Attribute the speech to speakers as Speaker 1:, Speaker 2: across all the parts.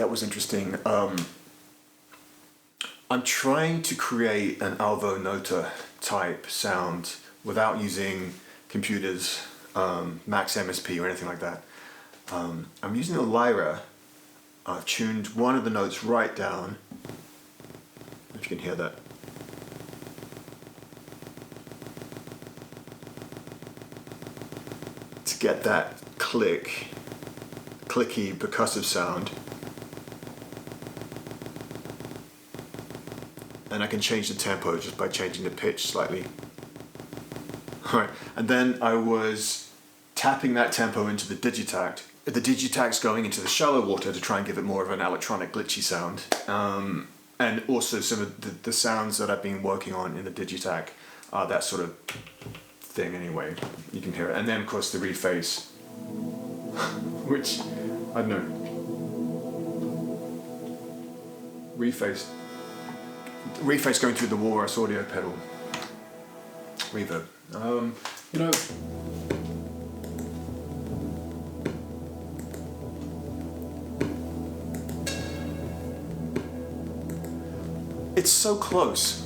Speaker 1: that was interesting. I'm trying to create an alva noto type sound without using computers, Max MSP or anything like that. I'm using a lyra. I've tuned one of the notes right down. If you can hear that. To get that clicky percussive sound. And I can change the tempo just by changing the pitch slightly. Alright, and then I was tapping that tempo into the digitact. The digitact's going into the shallow water to try and give it more of an electronic glitchy sound. And also some of the sounds that I've been working on in the digitac are that sort of thing anyway. You can hear it. And then of course the reface, which, I don't know. Reface going through the Walrus audio pedal. Reverb. You know, it's so close.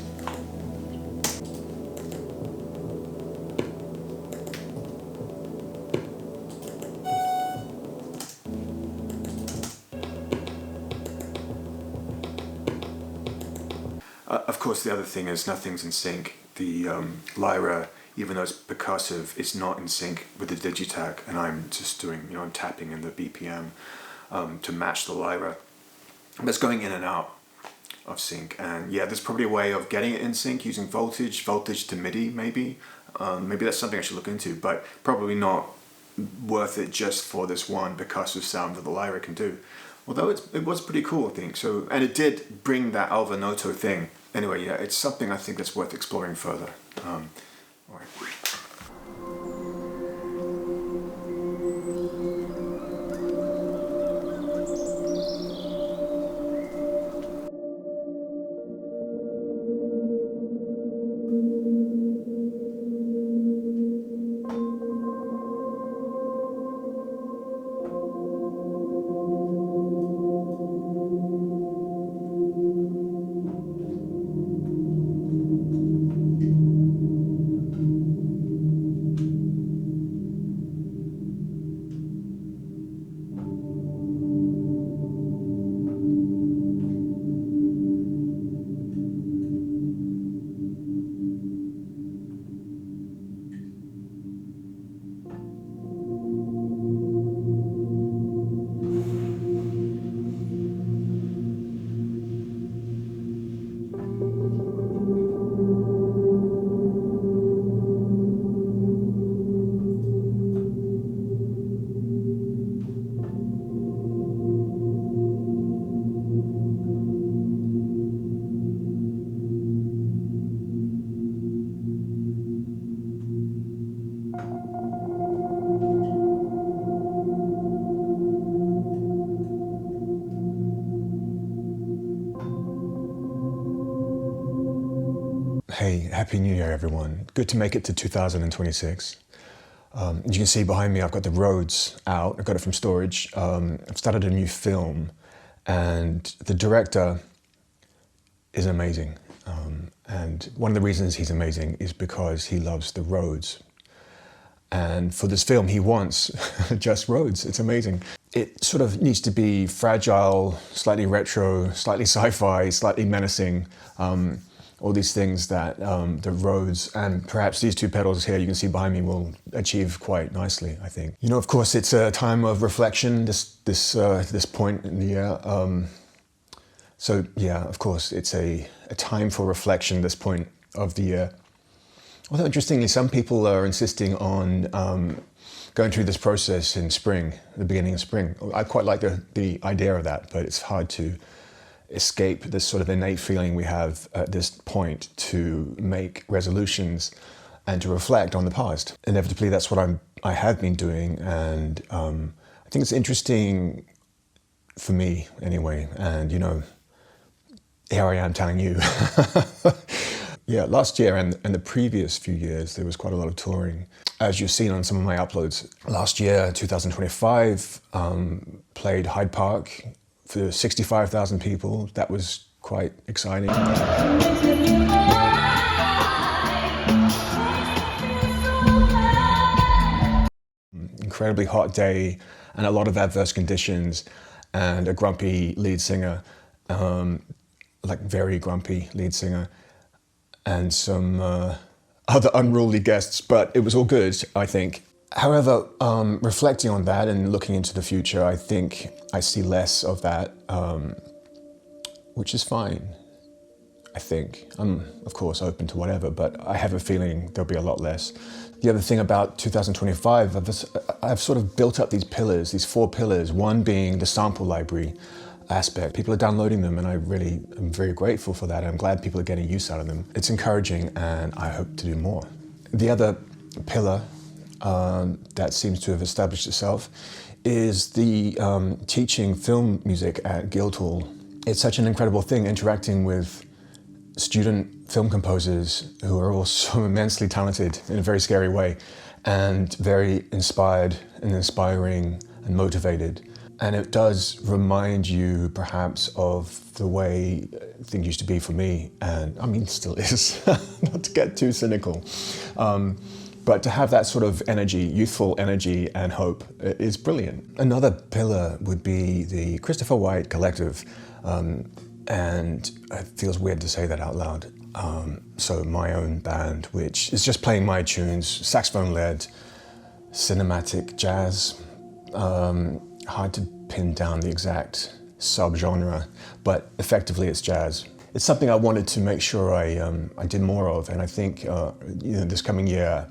Speaker 1: Of course, the other thing is nothing's in sync. The lyra, even though it's percussive, it's not in sync with the digitac, and I'm just doing, I'm tapping in the BPM to match the lyra. But it's going in and out of sync, and yeah, there's probably a way of getting it in sync using voltage to MIDI, maybe. Maybe that's something I should look into, but probably not worth it just for this one percussive sound that the lyra can do. Although it was pretty cool, I think. So, and it did bring that alva noto thing. Anyway, yeah, it's something I think that's worth exploring further. All right. Hey, Happy New Year, everyone. Good to make it to 2026. As you can see behind me, I've got the Rhodes out. I got it from storage. I've started a new film, and the director is amazing. And one of the reasons he's amazing is because he loves the Rhodes. And for this film, he wants just Rhodes. It's amazing. It sort of needs to be fragile, slightly retro, slightly sci-fi, slightly menacing. All these things that the Rhodes and perhaps these two pedals here you can see behind me will achieve quite nicely, I think. You know, of course, it's a time of reflection, this point in the year. So yeah, of course, it's a time for reflection, this point of the year. Although interestingly, some people are insisting on going through this process in spring, the beginning of spring. I quite like the idea of that, but it's hard to escape this sort of innate feeling we have at this point to make resolutions and to reflect on the past. Inevitably, that's what I have been doing, and I think it's interesting for me anyway. And you know, here I am telling you. Yeah, last year and the previous few years, there was quite a lot of touring. As you've seen on some of my uploads, last year, 2025, played Hyde Park for 65,000 people. That was quite exciting. Incredibly hot day and a lot of adverse conditions and a grumpy lead singer, like very grumpy lead singer, and some other unruly guests, but it was all good, I think. However, reflecting on that and looking into the future, I think I see less of that, which is fine, I think. I'm, of course, open to whatever, but I have a feeling there'll be a lot less. The other thing about 2025, I've sort of built up these pillars, these 4 pillars, one being the sample library aspect. People are downloading them and I really am very grateful for that. I'm glad people are getting use out of them. It's encouraging and I hope to do more. The other pillar that seems to have established itself is the teaching film music at Guildhall. It's such an incredible thing, interacting with student film composers who are all so immensely talented in a very scary way and very inspired and inspiring and motivated. And it does remind you perhaps of the way things used to be for me, and I mean still is, not to get too cynical. But to have that sort of energy, youthful energy and hope is brilliant. Another pillar would be the Christopher White Collective. And it feels weird to say that out loud. So my own band, which is just playing my tunes, saxophone-led, cinematic jazz. Hard to pin down the exact subgenre, but effectively it's jazz. It's something I wanted to make sure I did more of, and I think this coming year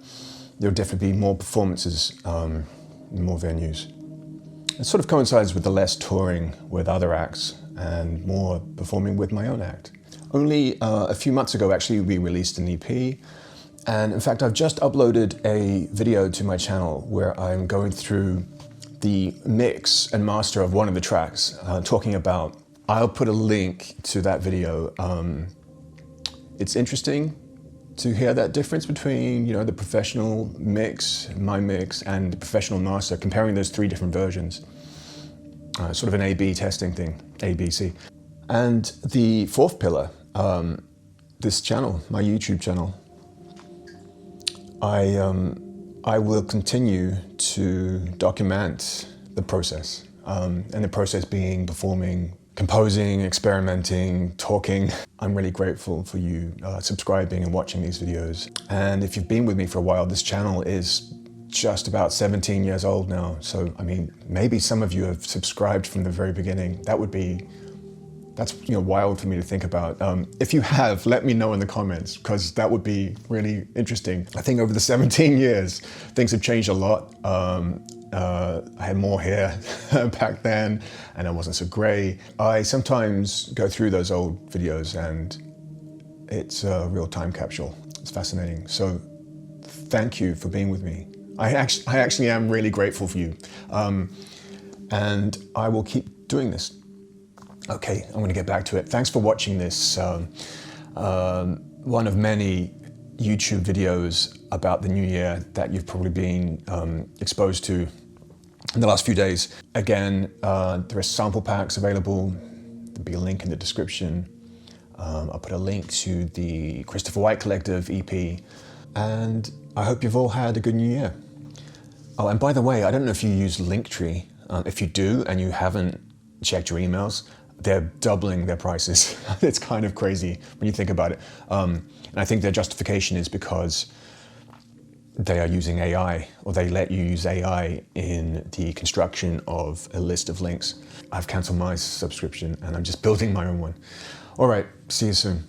Speaker 1: there'll definitely be more performances, more venues. It sort of coincides with the less touring with other acts and more performing with my own act. Only a few months ago, actually, we released an EP. And in fact, I've just uploaded a video to my channel where I'm going through the mix and master of one of the tracks, talking about, I'll put a link to that video. It's interesting to hear that difference between, the professional mix, my mix, and the professional master, comparing those 3 different versions. Sort of an A/B testing thing, ABC. And the 4th pillar, this channel, my YouTube channel, I will continue to document the process, and the process being performing, composing, experimenting, talking. I'm really grateful for you subscribing and watching these videos. And if you've been with me for a while, this channel is just about 17 years old now. So, I mean, maybe some of you have subscribed from the very beginning. That's wild for me to think about. If you have, let me know in the comments, because that would be really interesting. I think over the 17 years, things have changed a lot. I had more hair back then, and I wasn't so gray. I sometimes go through those old videos and it's a real time capsule. It's fascinating. So thank you for being with me. I actually am really grateful for you. And I will keep doing this. Okay, I'm gonna get back to it. Thanks for watching this, one of many YouTube videos about the new year that you've probably been exposed to in the last few days. Again, there are sample packs available. There'll be a link in the description. I'll put a link to the Christopher White Collective EP, and I hope you've all had a good new year. Oh, and by the way, I don't know if you use Linktree. If you do and you haven't checked your emails, they're doubling their prices. It's kind of crazy when you think about it. And I think their justification is because they are using AI, or they let you use AI in the construction of a list of links. I've canceled my subscription and I'm just building my own one. All right, see you soon.